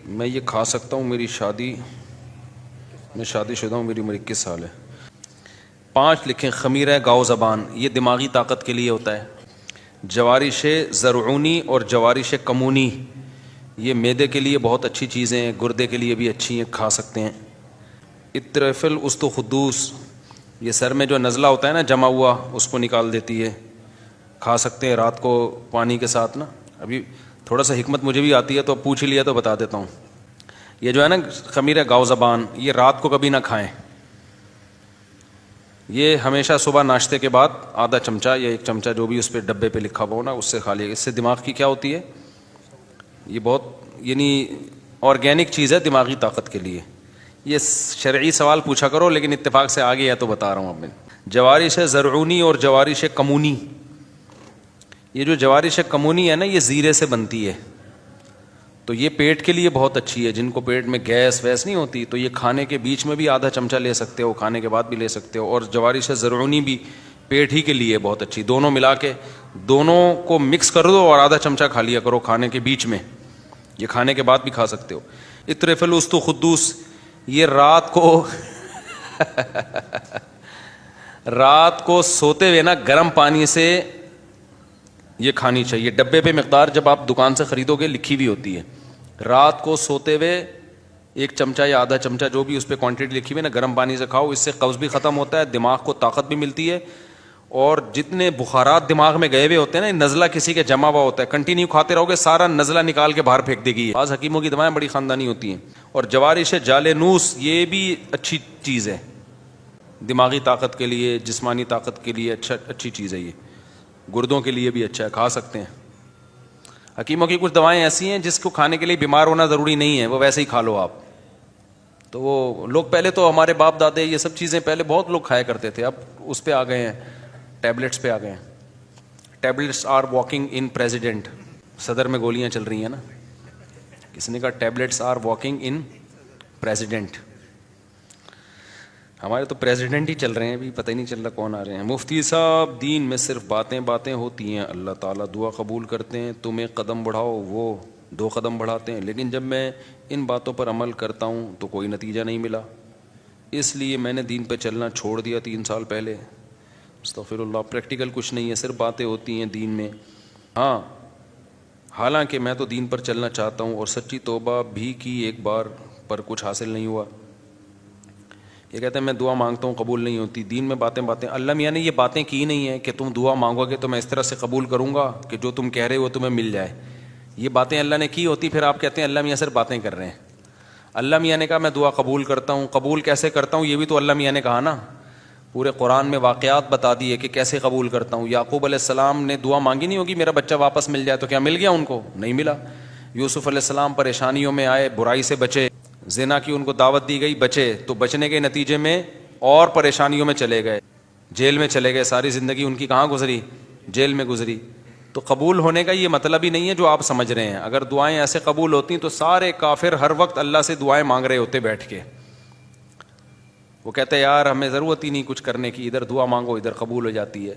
میں یہ کھا سکتا ہوں، میں شادی شدہ ہوں، میری عمر 21 سال ہے۔ 5 لکھیں خمیرہ گاؤ زبان، یہ دماغی طاقت کے لیے ہوتا ہے۔ جوارش زرعونی اور جوارش کمونی، یہ معدے کے لیے بہت اچھی چیزیں ہیں، گردے کے لیے بھی اچھی ہیں، کھا سکتے ہیں۔ اطرفل استخدوس، یہ سر میں جو نزلہ ہوتا ہے نا جمع ہوا، اس کو نکال دیتی ہے، کھا سکتے ہیں رات کو پانی کے ساتھ نا۔ ابھی تھوڑا سا حکمت مجھے بھی آتی ہے تو پوچھ ہی لیا تو بتا دیتا ہوں۔ یہ جو ہے نا خمیرہ گاؤ زبان، یہ رات کو کبھی نہ کھائیں، یہ ہمیشہ صبح ناشتے کے بعد آدھا چمچہ یا 1 چمچہ جو بھی اس پہ ڈبے پہ لکھا ہوا ہو نا اس سے کھا لیا۔ اس سے دماغ کی کیا ہوتی ہے، یہ بہت یعنی آرگینک چیز ہے دماغی طاقت کے لیے۔ یہ شرعی سوال پوچھا کرو لیکن اتفاق سے آگے ہے تو بتا رہا ہوں اب میں۔ جوارش زرعونی اور جوارش کمونی، یہ جو جوارش کمونی ہے نا یہ زیرے سے بنتی ہے، تو یہ پیٹ کے لیے بہت اچھی ہے۔ جن کو پیٹ میں گیس ویس نہیں ہوتی تو یہ کھانے کے بیچ میں بھی آدھا چمچہ لے سکتے ہو، کھانے کے بعد بھی لے سکتے ہو۔ اور جوارش زرعونی بھی پیٹ ہی کے لیے بہت اچھی، دونوں ملا کے دونوں کو مکس کر دو اور آدھا چمچہ کھا لیا کرو کھانے کے بیچ میں، یہ کھانے کے بعد بھی کھا سکتے ہو۔ اطرفل استخدوس، یہ رات کو سوتے ہوئے نا گرم پانی سے یہ کھانی چاہیے۔ ڈبے پہ مقدار جب آپ دکان سے خریدو گے لکھی ہوئی ہوتی ہے، رات کو سوتے ہوئے 1 چمچہ یا آدھا چمچہ جو بھی اس پہ کوانٹٹی لکھی ہوئی نا گرم پانی سے کھاؤ، اس سے قبض بھی ختم ہوتا ہے، دماغ کو طاقت بھی ملتی ہے، اور جتنے بخارات دماغ میں گئے ہوئے ہوتے ہیں نا، نزلہ کسی کے جمع ہوا ہوتا ہے، کنٹینیو کھاتے رہو گے سارا نزلہ نکال کے باہر پھینک دے گی۔ بعض حکیموں کی دوائیں بڑی خاندانی ہوتی ہیں۔ اور جوارش جالینوس، یہ بھی اچھی چیز ہے دماغی طاقت کے لیے، جسمانی طاقت کے لیے اچھی چیز ہے، یہ گردوں کے لیے بھی اچھا ہے، کھا سکتے ہیں۔ حکیموں کی کچھ دوائیں ایسی ہیں جس کو کھانے کے لیے بیمار ہونا ضروری نہیں ہے، وہ ویسے ہی کھا لو آپ۔ تو وہ لوگ پہلے تو ہمارے باپ دادے یہ سب چیزیں پہلے بہت لوگ کھایا کرتے تھے، اب اس پہ آ گئے ہیں، ٹیبلٹس پہ آ گئے ہیں۔ Tablets are walking in president, صدر میں گولیاں چل رہی ہیں نا، کس نے کہا tablets are walking in president, ہمارے تو پریزیڈنٹ ہی چل رہے ہیں، ابھی پتہ ہی نہیں چل رہا کون آ رہے ہیں۔ مفتی صاحب دین میں صرف باتیں ہوتی ہیں، اللہ تعالیٰ دعا قبول کرتے ہیں، تم 1 قدم بڑھاؤ وہ 2 قدم بڑھاتے ہیں، لیکن جب میں ان باتوں پر عمل کرتا ہوں تو کوئی نتیجہ نہیں ملا، اس لیے میں نے دین پہ چلنا چھوڑ دیا 3 سال پہلے۔ استغفر اللہ، پریکٹیکل کچھ نہیں ہے، صرف باتیں ہوتی ہیں دین میں۔ ہاں حالانکہ میں تو دین پر چلنا چاہتا ہوں اور سچی توبہ بھی کی ایک بار، پر کچھ حاصل نہیں ہوا۔ یہ کہتے ہیں میں دعا مانگتا ہوں قبول نہیں ہوتی، دین میں باتیں اللہ میاں نے یہ باتیں کی نہیں ہیں کہ تم دعا مانگو گے تو میں اس طرح سے قبول کروں گا کہ جو تم کہہ رہے ہو تمہیں مل جائے، یہ باتیں اللہ نے کی ہوتی، پھر آپ کہتے ہیں اللہ میاں صرف باتیں کر رہے ہیں۔ اللہ میاں نے کہا میں دعا قبول کرتا ہوں، قبول کیسے کرتا ہوں یہ بھی تو اللہ میاں نے کہا نا، پورے قرآن میں واقعات بتا دیے کہ کیسے قبول کرتا ہوں۔ یعقوب علیہ السلام نے دعا مانگی نہیں ہوگی میرا بچہ واپس مل جائے، تو کیا مل گیا ان کو؟ نہیں ملا۔ یوسف علیہ السلام پریشانیوں میں آئے، برائی سے بچے، زنا کی ان کو دعوت دی گئی، بچے، تو بچنے کے نتیجے میں اور پریشانیوں میں چلے گئے، جیل میں چلے گئے، ساری زندگی ان کی کہاں گزری؟ جیل میں گزری۔ تو قبول ہونے کا یہ مطلب ہی نہیں ہے جو آپ سمجھ رہے ہیں۔ اگر دعائیں ایسے قبول ہوتی تو سارے کافر ہر وقت اللہ سے دعائیں مانگ رہے ہوتے بیٹھ کے، وہ کہتے ہیں یار ہمیں ضرورت ہی نہیں کچھ کرنے کی، ادھر دعا مانگو ادھر قبول ہو جاتی ہے۔